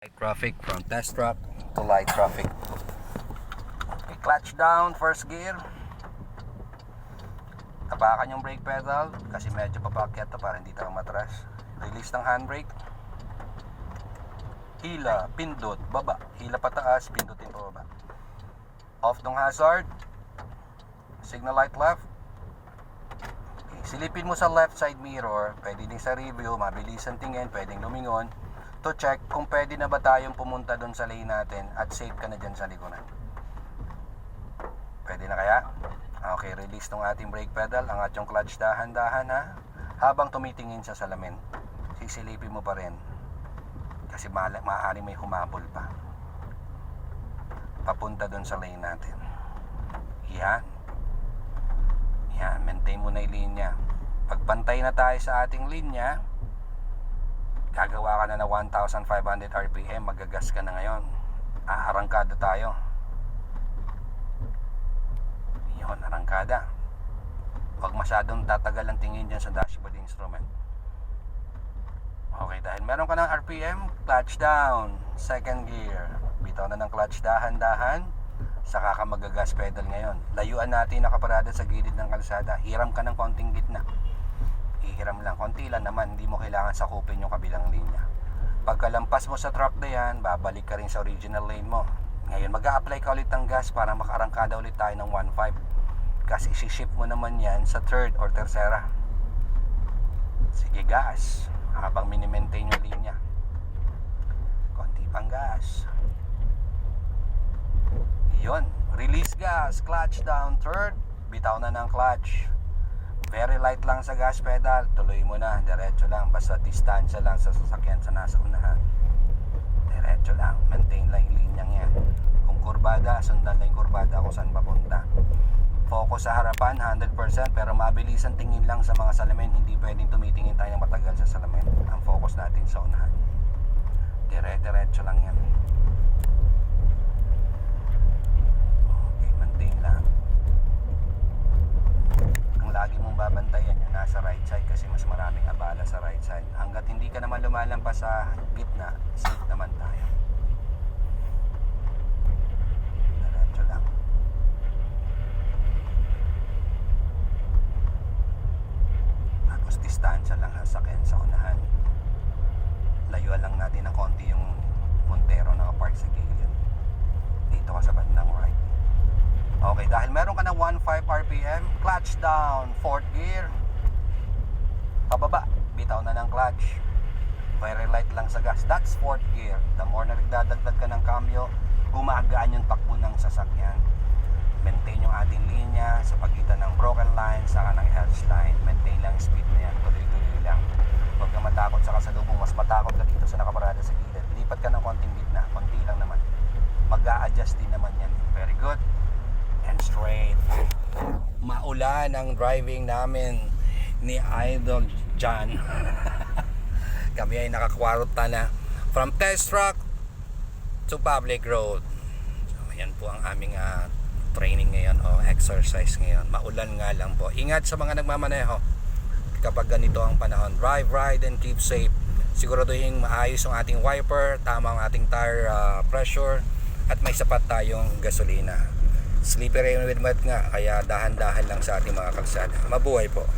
Light traffic from test track to light traffic. Okay, clutch down, first gear. Tapakan yung brake pedal kasi medyo papakyat to para hindi tayo matras. Release ng handbrake. Hila, pindot, baba. Hila pataas, pindutin pababa. Off ng hazard. Signal light left. Okay, silipin mo sa left side mirror. Pwede din sa review, mabilisan tingin, pwedeng lumingon to check kung pwede na ba tayong pumunta doon sa lane natin at safe ka na dyan sa likuran. Pwede na kaya? Okay, release ng ating brake pedal. Angat yung clutch, dahan-dahan ha. Habang tumitingin sa salamin, sisilipin mo pa rin kasi maaari may humabol pa papunta doon sa lane natin. Yan. Yan, maintain mo na yung linya. Pagpantay na tayo sa ating linya, gagawa ka na 1,500 RPM, magagas ka na ngayon. Arangkada tayo. Yun, arangkada. Huwag masyadong tatagal ang tingin dyan sa dashboard instrument. Okay, dahil meron ka ng RPM, clutch down, second gear. Bitaw na ng clutch, dahan-dahan. Saka ka magagas pedal ngayon. Layuan natin nakaparada sa gilid ng kalsada. Hiram ka ng konting gitna. Hiram lang, konti lang naman, hindi mo kailangan sakupin yung kabilang linya. Pagkalampas mo sa truck na yan, babalik ka rin sa original lane mo. Ngayon, mag-a-apply ka ulit ng gas para makarangkada ulit tayo ng 1.5. Kasi isi-shift mo naman yan sa third or tercera. Sige, gas. Habang mini-maintain yung linya. Konti pang gas. Yun. Release gas, clutch down, third. Bitaw na ng clutch. Very light lang sa gas pedal. Tuloy mo na, diretso lang. Basta distansya lang sa sasakyan sa nasa unahan. Diretso lang, maintain lang yung linyang yan. Kung kurbada, sundan lang yung kurbada kung saan papunta. Focus sa harapan 100%, pero mabilisan tingin lang sa mga salamin. Hindi pwedeng tumitingin tayo ng matagal sa salamin. Ang focus natin sa unahan. Diretso lang yan. Okay, maintain lang. Lagi mong babantayan yung nasa right side kasi mas maraming abala sa right side. Hanggat hindi ka naman lumalampas sa gitna, safe naman tayo. Diretso lang. Tapos distansya lang sasakyan sa unahan. Layuan lang natin ng konti yung Montero nakapark sa gilid. Dito ka sa bandang right. Okay, dahil meron ka ng 1.5 RPM, clutch down, fourth gear. Pababa, bitaw na ng clutch. Very light lang sa gas. That's fourth gear. The more na nagdadagdag ka ng cambio, gumagaan yung takbo ng sasakyan. Maintain yung ating linya sa pagitan ng broken line, saka ng edge line. Maintain lang speed na yan, tuloy-tuloy lang. Huwag ka matakot sa kasalubong, mas matakot ka dito sa nakaparada sa gilid. Lipat ka ng konting gitna, konti lang naman. Mag-a-adjust din naman yan. Very good. And straight. Maulan ang driving namin ni Idol John. Kami ay nakakwarta na from test track to public road. So yan po ang aming training ngayon o exercise ngayon. Maulan nga lang po. Ingat sa mga nagmamaneho kapag ganito ang panahon. Drive, ride and keep safe. Siguraduhin maayos ang ating wiper, tama ang ating tire pressure, at may sapat tayong gasolina. Slippery with mud nga, kaya dahan-dahan lang sa ating mga kalsada. Mabuhay po.